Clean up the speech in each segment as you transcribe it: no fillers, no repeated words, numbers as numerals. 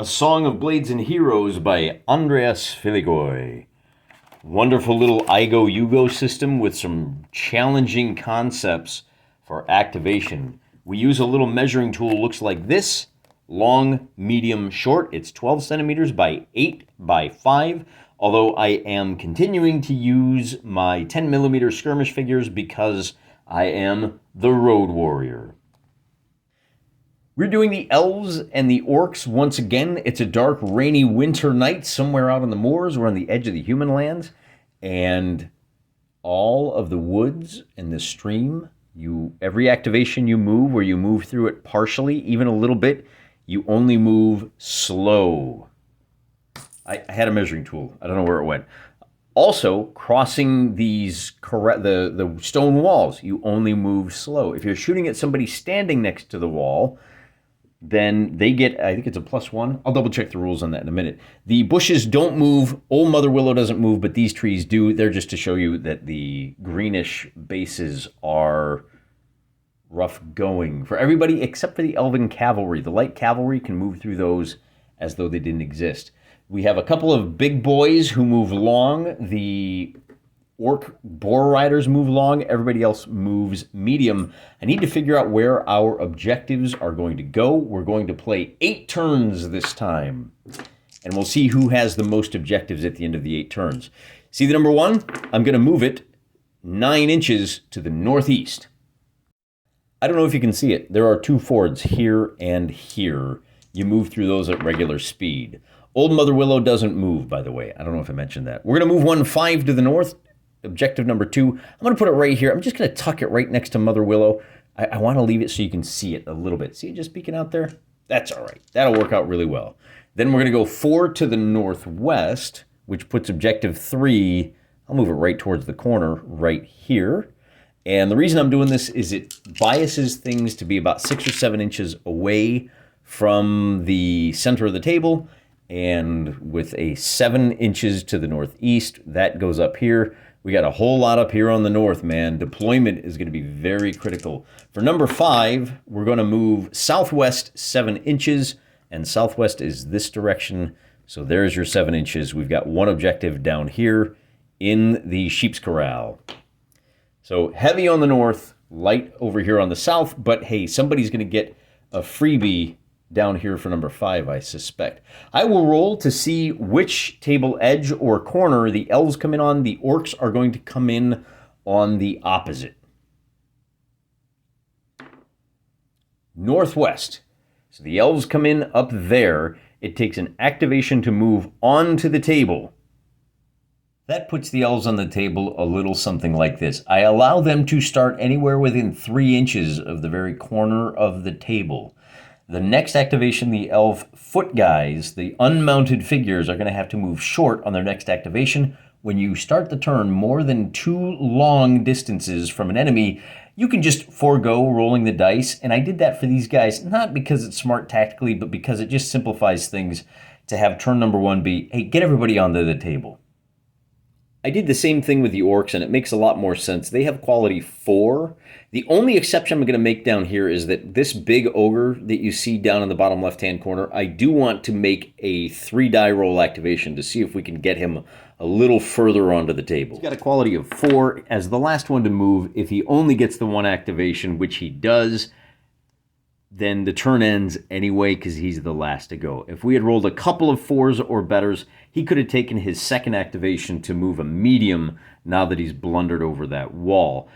A Song of Blades and Heroes by Andreas Filigoy. Wonderful little IGO-UGO system with some challenging concepts for activation. We use a little measuring tool, looks like this, long, medium, short. It's 12 centimeters by 8 by 5, although I am continuing to use my 10 millimeter skirmish figures because I am the Road Warrior. We're doing the Elves and the Orcs once again. It's a dark, rainy winter night somewhere out on the moors. We're on the edge of the human lands. And all of the woods and the stream, every activation you move, where you move through it partially, even a little bit, you only move slow. I had a measuring tool. I don't know where it went. Also, crossing these the stone walls, you only move slow. If you're shooting at somebody standing next to the wall, then they get, I think it's a +1. I'll double check the rules on that in a minute. The bushes don't move. Old Mother Willow doesn't move, but these trees do. They're just to show you that the greenish bases are rough going for everybody except for the Elven cavalry. The light cavalry can move through those as though they didn't exist. We have a couple of big boys who move long. The Orc boar riders move long. Everybody else moves medium. I need to figure out where our objectives are going to go. We're going to play 8 turns this time. And we'll see who has the most objectives at the end of the 8 turns. See the number 1? I'm going to move it 9 inches to the northeast. I don't know if you can see it. There are 2 fords here and here. You move through those at regular speed. Old Mother Willow doesn't move, by the way. I don't know if I mentioned that. We're going to move 1 5 to the north. Objective number 2, I'm going to put it right here. I'm just going to tuck it right next to Mother Willow. I want to leave it so you can see it a little bit. See it just peeking out there? That's all right. That'll work out really well. Then we're going to go 4 to the northwest, which puts objective 3. I'll move it right towards the corner right here. And the reason I'm doing this is it biases things to be about 6 or 7 inches away from the center of the table. And with a 7 inches to the northeast, that goes up here. We got a whole lot up here on the north, man. Deployment is going to be very critical. For number 5, we're going to move southwest 7 inches, and southwest is this direction. So there's your 7 inches. We've got 1 objective down here in the sheep's corral. So heavy on the north, light over here on the south, but hey, somebody's going to get a freebie down here for number 5, I suspect. I will roll to see which table edge or corner the Elves come in on. The Orcs are going to come in on the opposite. Northwest. So the Elves come in up there. It takes an activation to move onto the table. That puts the Elves on the table a little something like this. I allow them to start anywhere within 3 inches of the very corner of the table. The next activation, the elf foot guys, the unmounted figures, are going to have to move short on their next activation. When you start the turn more than 2 long distances from an enemy, you can just forego rolling the dice. And I did that for these guys, not because it's smart tactically, but because it just simplifies things to have turn number 1 be, hey, get everybody onto the table. I did the same thing with the Orcs, and it makes a lot more sense. They have quality 4. The only exception I'm going to make down here is that this big ogre that you see down in the bottom left-hand corner, I do want to make a 3-die roll activation to see if we can get him a little further onto the table. He's got a quality of 4 as the last one to move. If he only gets the 1 activation, which he does, then the turn ends anyway because he's the last to go. If we had rolled a couple of 4s or betters, he could have taken his 2nd activation to move a medium now that he's blundered over that wall.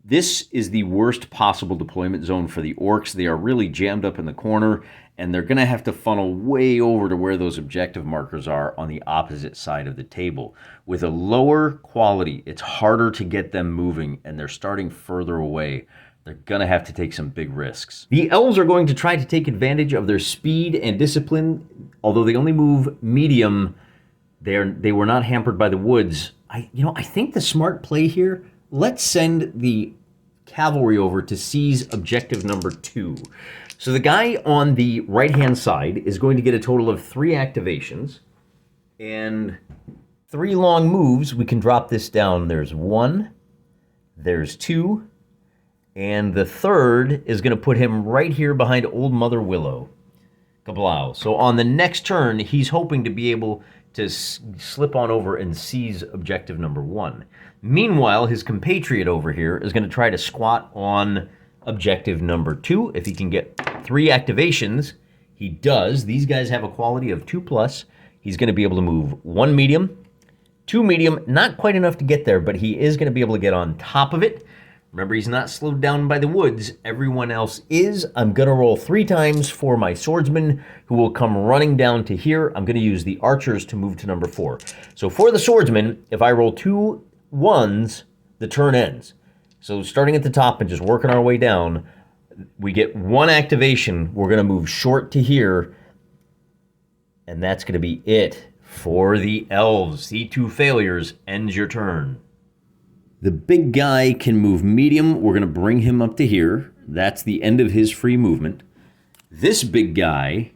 This is the worst possible deployment zone for the Orcs. They are really jammed up in the corner, and they're going to have to funnel way over to where those objective markers are on the opposite side of the table. With a lower quality, it's harder to get them moving, and they're starting further away. They're going to have to take some big risks. The Elves are going to try to take advantage of their speed and discipline. Although they only move medium, they were not hampered by the woods. I think the smart play here, let's send the cavalry over to seize objective number 2. So the guy on the right-hand side is going to get a total of 3 activations. And 3 long moves, we can drop this down. There's 1, there's 2, and the 3rd is going to put him right here behind Old Mother Willow. Kablow. So on the next turn, he's hoping to be able to slip on over and seize objective number 1. Meanwhile, his compatriot over here is going to try to squat on objective number 2. If he can get 3 activations, he does. These guys have a quality of 2+. He's going to be able to move 1 medium, 2 medium, not quite enough to get there, but he is going to be able to get on top of it. Remember, he's not slowed down by the woods. Everyone else is. I'm going to roll 3 times for my swordsman, who will come running down to here. I'm going to use the archers to move to number 4. So for the swordsman, if I roll 2 1s, the turn ends. So starting at the top and just working our way down, we get 1 activation. We're going to move short to here, and that's going to be it for the elves. C2 failures ends your turn. The big guy can move medium. We're going to bring him up to here. That's the end of his free movement. This big guy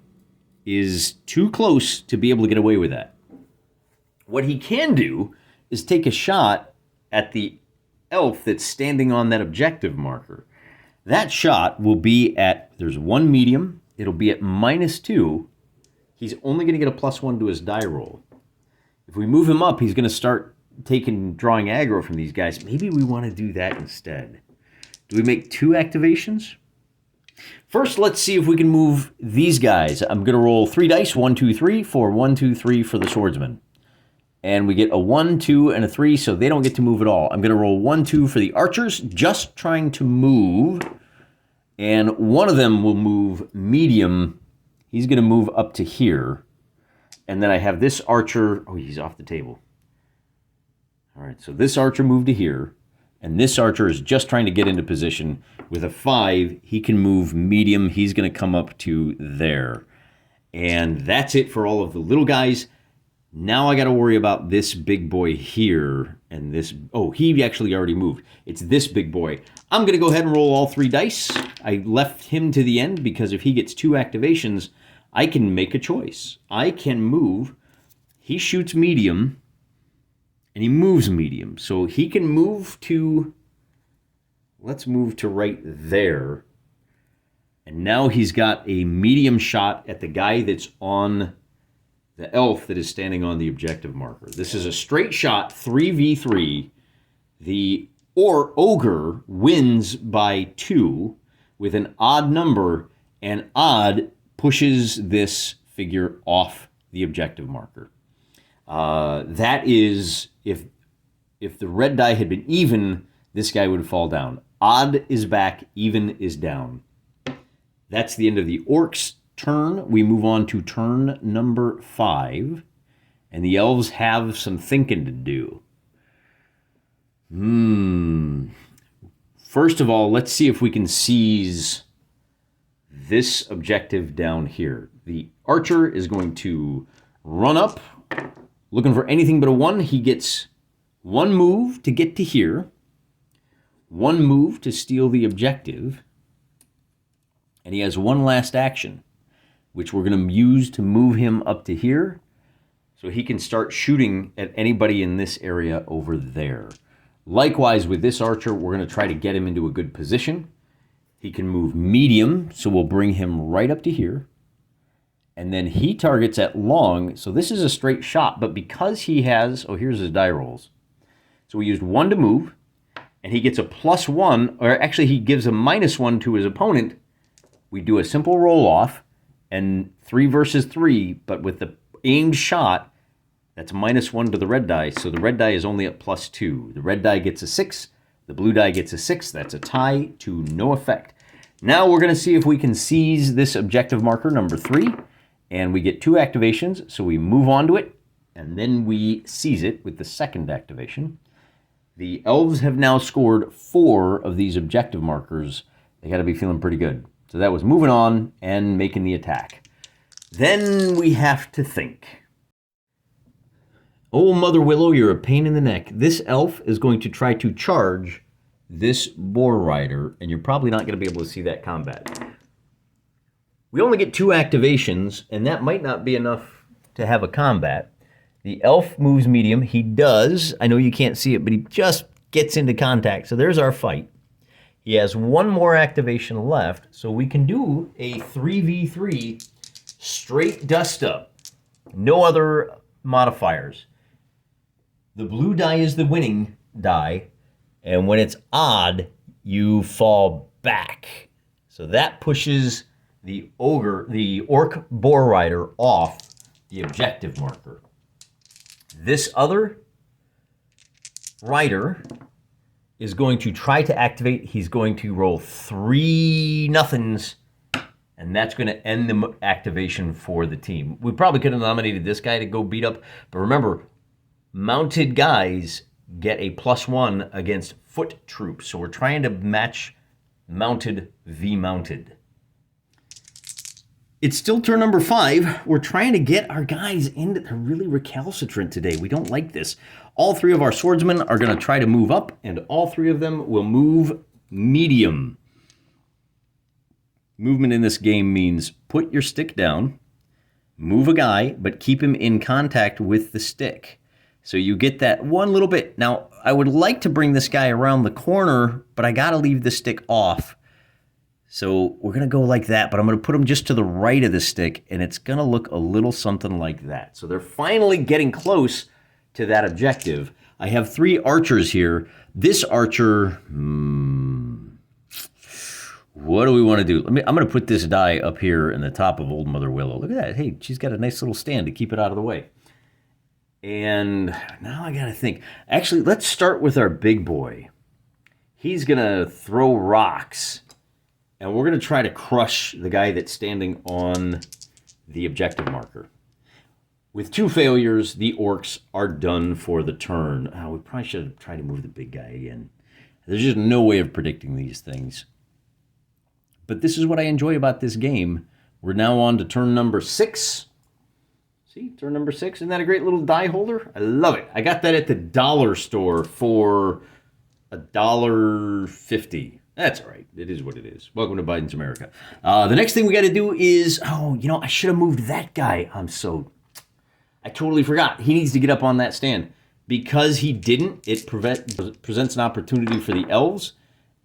is too close to be able to get away with that. What he can do is take a shot at the elf that's standing on that objective marker. That shot will be at, there's 1 medium. It'll be at -2. He's only going to get a +1 to his die roll. If we move him up, he's going to start drawing aggro from these guys. Maybe we want to do that instead. Do we make 2 activations? First, let's see if we can move these guys. I'm going to roll 3 dice, 1, 2, 3, for 1, 2, 3 for the swordsman. And we get a 1, 2, and a 3, so they don't get to move at all. I'm going to roll 1, 2 for the archers, just trying to move. And one of them will move medium. He's going to move up to here. And then I have this archer. Oh, he's off the table. All right, so this archer moved to here, and this archer is just trying to get into position. With a 5, he can move medium. He's going to come up to there. And that's it for all of the little guys. Now I got to worry about this big boy here, and this... Oh, he actually already moved. It's this big boy. I'm going to go ahead and roll all 3 dice. I left him to the end because if he gets 2 activations, I can make a choice. I can move. He shoots medium. And he moves medium. So he can move to, let's move to right there. And now he's got a medium shot at the guy that's on the elf that is standing on the objective marker. This is a straight shot, 3v3. The Ogre wins by 2 with an odd number, and odd pushes this figure off the objective marker. That is, if the red die had been even, this guy would fall down. Odd is back, even is down. That's the end of the Orcs' turn. We move on to turn number 5, and the elves have some thinking to do. First of all, let's see if we can seize this objective down here. The archer is going to run up, looking for anything but a 1. He gets 1 move to get to here, 1 move to steal the objective, and he has 1 last action, which we're going to use to move him up to here so he can start shooting at anybody in this area over there. Likewise, with this archer, we're going to try to get him into a good position. He can move medium, so we'll bring him right up to here. And then he targets at long, so this is a straight shot, but because he has, oh, here's his die rolls. So we used 1 to move, and he gets a +1, or actually he gives a -1 to his opponent. We do a simple roll-off, and 3 versus 3, but with the aimed shot, that's -1 to the red die, so the red die is only at +2. The red die gets a 6, the blue die gets a 6, that's a tie to no effect. Now we're going to see if we can seize this objective marker, number 3, and we get 2 activations, so we move on to it, and then we seize it with the second activation. The elves have now scored 4 of these objective markers. They got to be feeling pretty good. So that was moving on and making the attack. Then we have to think. Oh, Mother Willow, you're a pain in the neck. This elf is going to try to charge this boar rider, and you're probably not going to be able to see that combat. We only get 2 activations, and that might not be enough to have a combat. The elf moves medium. He does. I know you can't see it, but he just gets into contact. So there's our fight. He has 1 more activation left, so we can do a 3v3 Straight dust up. No other modifiers. The blue die is the winning die, and when it's odd, you fall back. So that pushes the orc boar rider off the objective marker. This other rider is going to try to activate. He's going to roll 3 nothings, and that's going to end the activation for the team. We probably could have nominated this guy to go beat up, but remember, mounted guys get a +1 against foot troops, so we're trying to match mounted v mounted. It's still turn number 5. We're trying to get our guys into. They're really recalcitrant today. We don't like this. All 3 of our swordsmen are going to try to move up, and all 3 of them will move medium. Movement in this game means put your stick down, move a guy, but keep him in contact with the stick. So you get that one little bit. Now, I would like to bring this guy around the corner, but I got to leave the stick off. So we're going to go like that, but I'm going to put him just to the right of the stick, and it's going to look a little something like that. So they're finally getting close to that objective. I have 3 archers here. This archer, what do we want to do? I'm going to put this die up here in the top of Old Mother Willow. Look at that. Hey, she's got a nice little stand to keep it out of the way. And now I got to think. Actually, let's start with our big boy. He's going to throw rocks. And we're going to try to crush the guy that's standing on the objective marker. With 2 failures, the orcs are done for the turn. Oh, we probably should have tried to move the big guy again. There's just no way of predicting these things. But this is what I enjoy about this game. We're now on to turn number 6. See, turn number 6. Isn't that a great little die holder? I love it. I got that at the dollar store for $1.50. That's all right. It is what it is. Welcome to Biden's America. The next thing we got to do is, I should have moved that guy. I totally forgot. He needs to get up on that stand. Because he didn't, it presents an opportunity for the elves.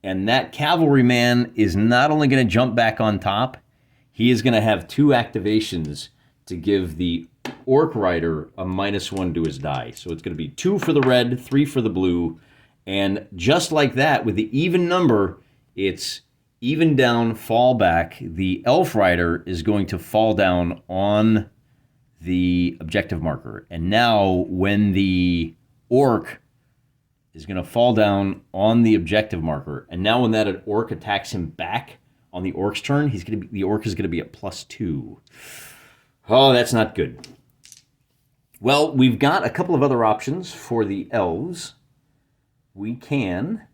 And that cavalryman is not only going to jump back on top, he is going to have 2 activations to give the orc rider a -1 to his die. So it's going to be 2 for the red, 3 for the blue. And just like that, with the even number, it's even down, fall back. The elf rider is going to fall down on the objective marker. And now when the orc is going to fall down on the objective marker, and now when that orc attacks him back on the orc's turn, the orc is going to be at +2. Oh, that's not good. Well, we've got a couple of other options for the elves. We can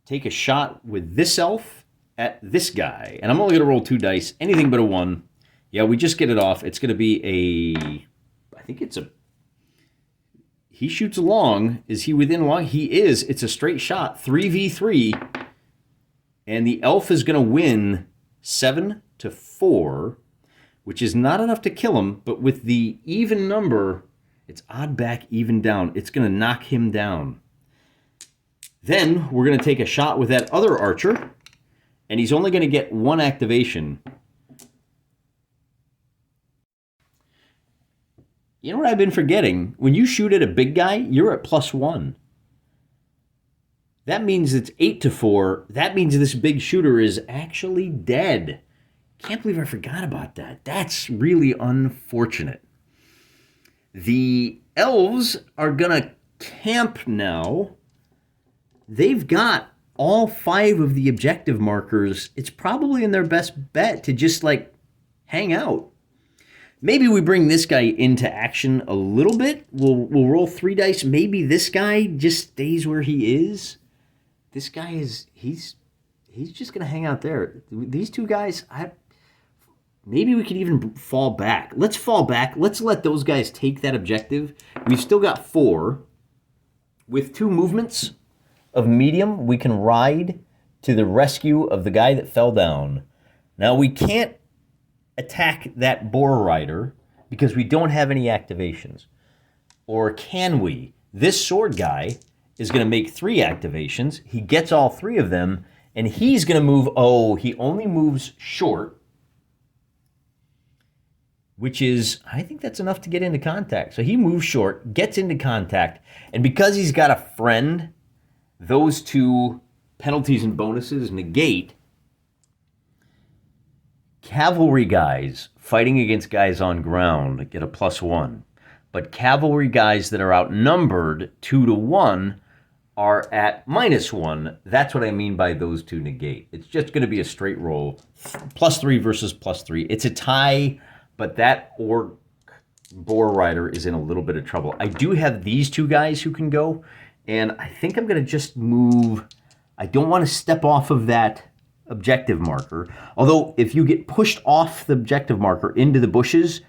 take a shot with this elf at this guy. And I'm only going to roll 2 dice, anything but a 1. Yeah, we just get it off. It's going to be he shoots long. Is he within long? He is. It's a straight shot, 3v3. And the elf is going to win 7-4, which is not enough to kill him. But with the even number, it's odd back, even down. It's going to knock him down. Then we're going to take a shot with that other archer, and he's only going to get 1 activation. You know what I've been forgetting? When you shoot at a big guy, you're at +1. That means it's 8-4. That means this big shooter is actually dead. Can't believe I forgot about that. That's really unfortunate. The elves are going to camp now. They've got all 5 of the objective markers. It's probably in their best bet to just hang out. Maybe we bring this guy into action a little bit. We'll roll 3 dice. Maybe this guy just stays where he is. This guy he's just going to hang out there. These 2 guys, maybe we could even fall back. Let's fall back. Let's let those guys take that objective. We've still got 4. With 2 movements of medium, we can ride to the rescue of the guy that fell down. Now, we can't attack that boar rider because we don't have any activations. Or can we? This sword guy is going to make 3 activations. He gets all 3 of them, and he's going to move. Oh, he only moves short. which is, I think that's enough to get into contact. So he moves short, gets into contact, and because he's got a friend, those two penalties and bonuses negate. Cavalry guys fighting against guys on ground get a +1, but cavalry guys that are outnumbered 2 to 1 are at -1. That's what I mean by those two negate. It's just going to be a straight roll, +3 versus +3. It's a tie, but that Orc Boar Rider is in a little bit of trouble. I do have these two guys who can go, and I think I'm going to just move. I don't want to step off of that objective marker. Although, if you get pushed off the objective marker into the bushes,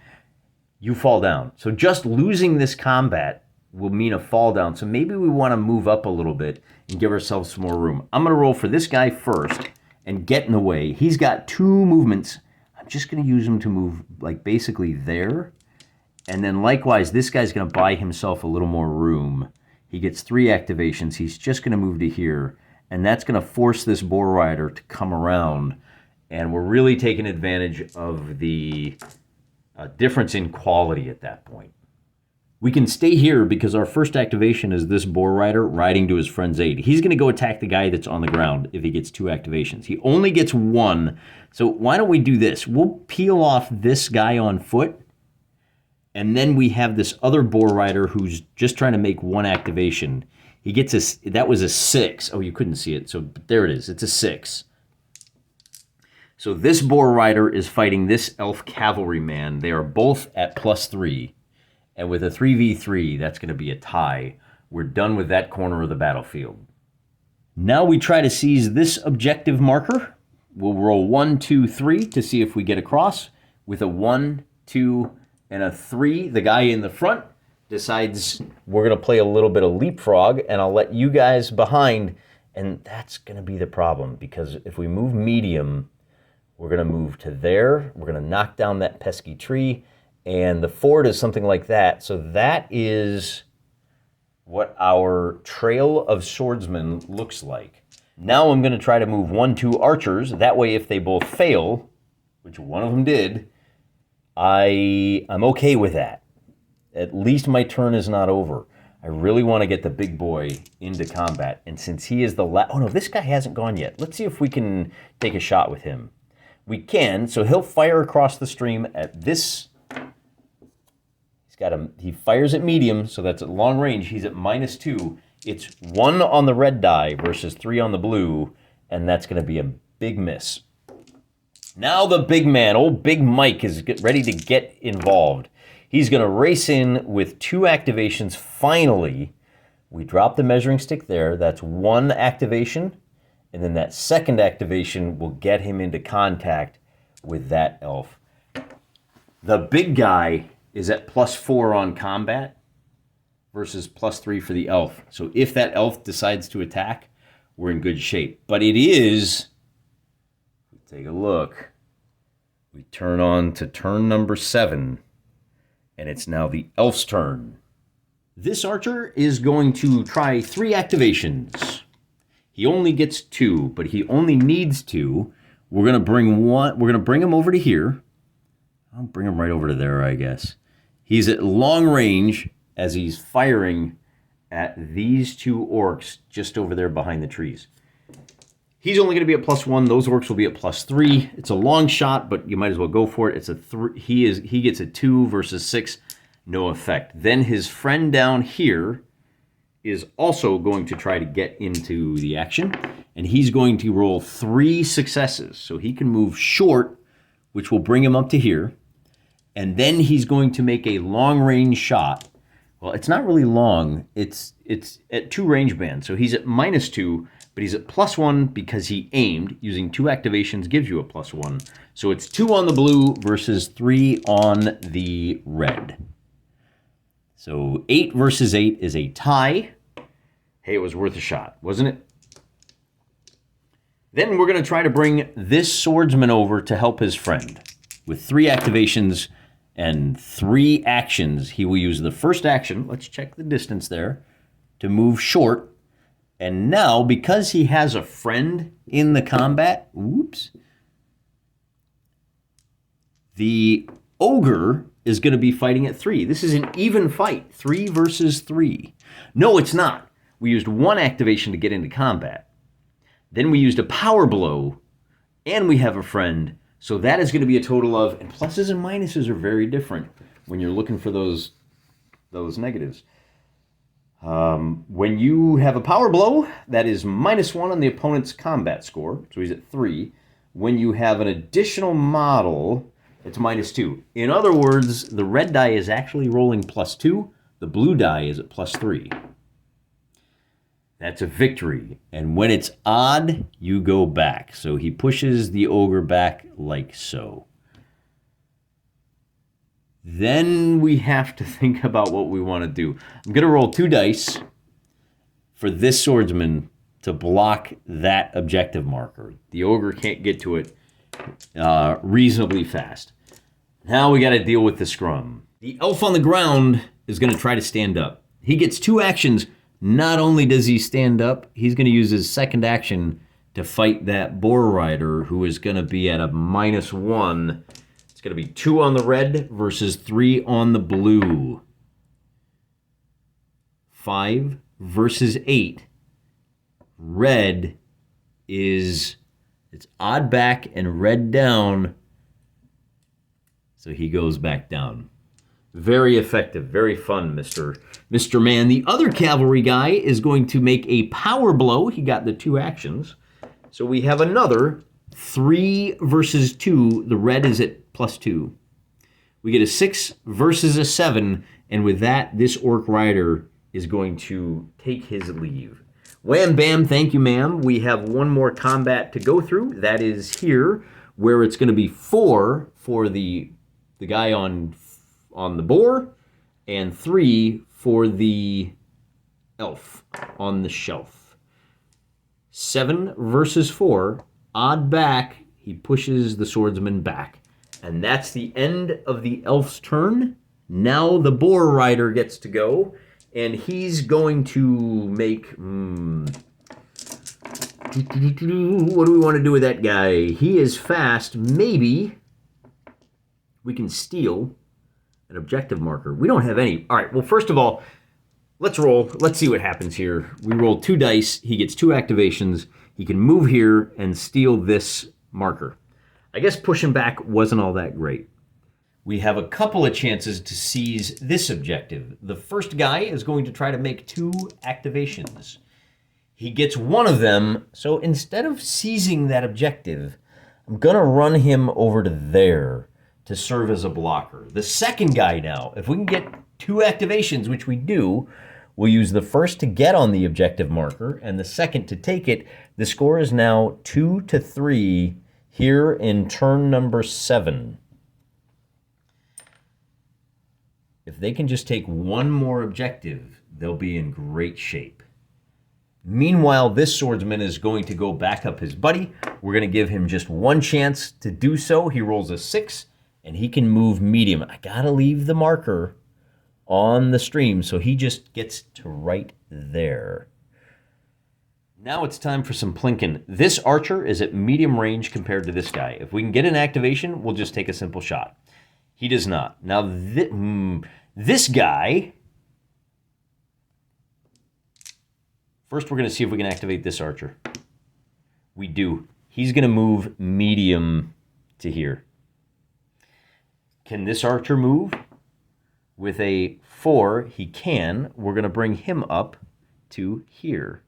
you fall down. So just losing this combat will mean a fall down. So maybe we want to move up a little bit and give ourselves some more room. I'm going to roll for this guy first and get in the way. He's got 2 movements. I'm just going to use him to move like basically there. And then likewise, this guy's going to buy himself a little more room. He gets 3 activations. He's just going to move to here. And that's going to force this Boar Rider to come around. And we're really taking advantage of the difference in quality at that point. We can stay here because our first activation is this Boar Rider riding to his friend's aid. He's going to go attack the guy that's on the ground if he gets 2 activations. He only gets 1. So why don't we do this? We'll peel off this guy on foot. And then we have this other Boar Rider who's just trying to make 1 activation. He gets that was a 6. Oh, you couldn't see it. So there it is. It's a 6. So this Boar Rider is fighting this Elf Cavalryman. They are both at +3. And with a 3v3, that's going to be a tie. We're done with that corner of the battlefield. Now we try to seize this objective marker. We'll roll 1, 2, 3 to see if we get across. With a 1, 2, and a 3, the guy in the front decides we're going to play a little bit of leapfrog, and I'll let you guys behind. And that's going to be the problem, because if we move medium, we're going to move to there. We're going to knock down that pesky tree, and the fort is something like that. So that is what our trail of swordsmen looks like. Now I'm going to try to move 1, 2 archers. That way, if they both fail, which one of them did, I'm okay with that. At least my turn is not over. I really want to get the big boy into combat. And since he is the oh no, this guy hasn't gone yet. Let's see if we can take a shot with him. We can. So he'll fire across the stream at this. He fires at medium, so that's at long range. He's at -2. It's 1 on the red die versus 3 on the blue, and that's going to be a big miss. Now the big man, old Big Mike, is ready to get involved. He's going to race in with 2 activations. Finally, we drop the measuring stick there. That's 1 activation. And then that 2nd activation will get him into contact with that elf. The big guy is at +4 on combat versus +3 for the elf. So if that elf decides to attack, we're in good shape. But it is, take a look. We turn on to turn number 7. And it's now the elf's turn. This archer is going to try 3 activations. He only gets 2, but he only needs 2. We're going to bring one. We're going to bring him over to here. I'll bring him right over to there, I guess. He's at long range as he's firing at these 2 orcs just over there behind the trees. He's only going to be at +1. Those orcs will be at +3. It's a long shot, but you might as well go for it. It's a 3. He gets a 2 versus 6. No effect. Then his friend down here is also going to try to get into the action, and he's going to roll 3 successes. So he can move short, which will bring him up to here. And then he's going to make a long-range shot. Well, it's not really long. It's at 2 range bands. So he's at -2. But he's at +1 because he aimed. Using 2 activations gives you a +1. So it's 2 on the blue versus 3 on the red. So 8 versus 8 is a tie. Hey, it was worth a shot, wasn't it? Then we're going to try to bring this swordsman over to help his friend. With 3 activations and 3 actions, he will use the first action, let's check the distance there, to move short. And now, because he has a friend in the combat, the Ogre is going to be fighting at 3. This is an even fight, 3 versus 3. No, it's not. We used 1 activation to get into combat. Then we used a power blow, and we have a friend. So that is going to be a total of, and pluses and minuses are very different when you're looking for those negatives. When you have a power blow, that is -1 on the opponent's combat score, so he's at 3. When you have an additional model, it's -2. In other words, the red die is actually rolling +2, the blue die is at +3. That's a victory, and when it's odd, you go back. So he pushes the ogre back like so. Then we have to think about what we want to do. I'm going to roll 2 dice for this swordsman to block that objective marker. The ogre can't get to it reasonably fast. Now we got to deal with the scrum. The elf on the ground is going to try to stand up. He gets 2 actions. Not only does he stand up, he's going to use his second action to fight that boar rider, who is going to be at a -1. It's going to be 2 on the red versus 3 on the blue. 5 versus 8. Red is, it's odd back and red down, so he goes back down. Very effective, very fun, Mr. Man. The other cavalry guy is going to make a power blow. He got the 2 actions. So we have another 3 versus 2. The red is at +2. We get a 6 versus a 7, and with that, this orc rider is going to take his leave. Wham bam, thank you, ma'am. We have 1 more combat to go through. That is here, where it's going to be 4 for the guy on the boar, and 3 for the elf on the shelf. 7 versus 4, odd back, he pushes the swordsman back. And that's the end of the elf's turn. Now the boar rider gets to go, and he's going to make... what do we want to do with that guy? He is fast. Maybe we can steal an objective marker. We don't have any. All right, well, first of all, let's roll. Let's see what happens here. We roll 2 dice. He gets 2 activations. He can move here and steal this marker. I guess pushing back wasn't all that great. We have a couple of chances to seize this objective. The first guy is going to try to make 2 activations. He gets 1 of them, so instead of seizing that objective, I'm going to run him over to there to serve as a blocker. The second guy now, if we can get 2 activations, which we do, we'll use the first to get on the objective marker and the second to take it. The score is now 2-3 here in turn number 7. If they can just take 1 more objective, they'll be in great shape. Meanwhile, this swordsman is going to go back up his buddy. We're going to give him just 1 chance to do so. He rolls a 6. And he can move medium. I gotta leave the marker on the stream, so he just gets to right there. Now it's time for some plinking. This archer is at medium range compared to this guy. If we can get an activation, we'll just take a simple shot. He does not. Now, this guy... First, we're going to see if we can activate this archer. We do. He's going to move medium to here. Can this archer move? With a 4, he can. We're going to bring him up to here.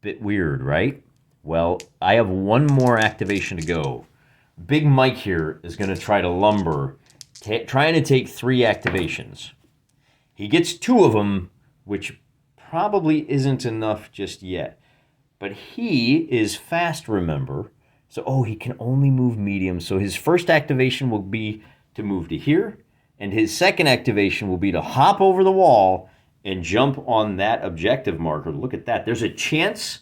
Bit weird, right? Well, I have 1 more activation to go. Big Mike here is going to try to lumber, trying to take 3 activations. He gets 2 of them, which probably isn't enough just yet. But he is fast, remember. So, he can only move medium. So his first activation will be to move to here. And his second activation will be to hop over the wall and jump on that objective marker. Look at that. There's a chance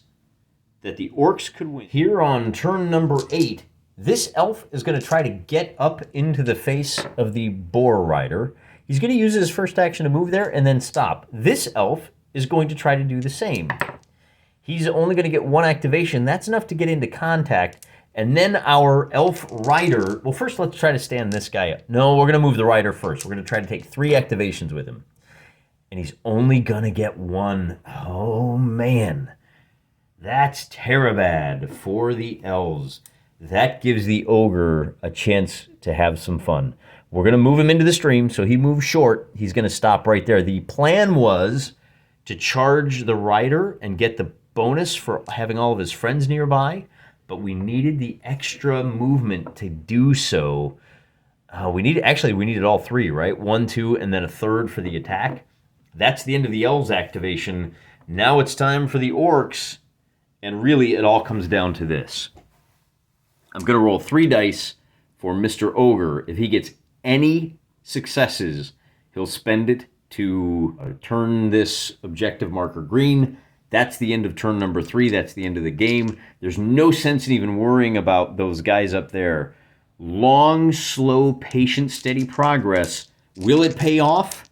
that the orcs could win. Here on turn number 8, this elf is going to try to get up into the face of the boar rider. He's going to use his first action to move there and then stop. This elf is going to try to do the same. He's only going to get 1 activation. That's enough to get into contact. And then our elf rider, well, first let's try to stand this guy up. No, we're going to move the rider first. We're going to try to take 3 activations with him. And he's only going to get 1. Oh, man. That's terribad for the elves. That gives the ogre a chance to have some fun. We're going to move him into the stream, so he moves short. He's going to stop right there. The plan was to charge the rider and get the bonus for having all of his friends nearby, but we needed the extra movement to do so. We needed all 3, right? 1, 2, and then a 3rd for the attack. That's the end of the elves activation. Now it's time for the orcs, and really it all comes down to this. I'm going to roll 3 dice for Mr. Ogre. If he gets any successes, he'll spend it to turn this objective marker green. That's the end of turn number 3. That's the end of the game. There's no sense in even worrying about those guys up there. Long, slow, patient, steady progress. Will it pay off?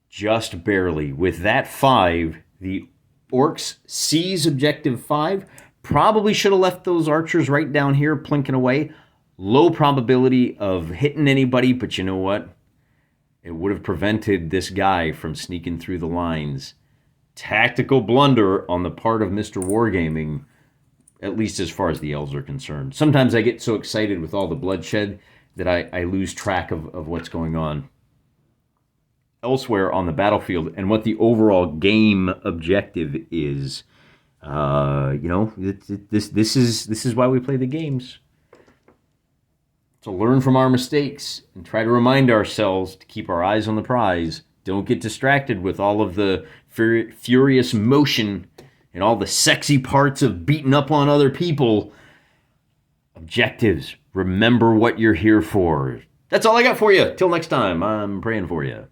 Just barely. With that 5, the orcs seize objective 5. Probably should have left those archers right down here plinking away. Low probability of hitting anybody, but you know what? It would have prevented this guy from sneaking through the lines. Tactical blunder on the part of Mr. Wargaming, at least as far as the elves are concerned. Sometimes I get so excited with all the bloodshed that I lose track of what's going on elsewhere on the battlefield and what the overall game objective is. This is why we play the games. To learn from our mistakes and try to remind ourselves to keep our eyes on the prize. Don't get distracted with all of the furious motion and all the sexy parts of beating up on other people. Objectives. Remember what you're here for. That's all I got for you. Till next time, I'm praying for you.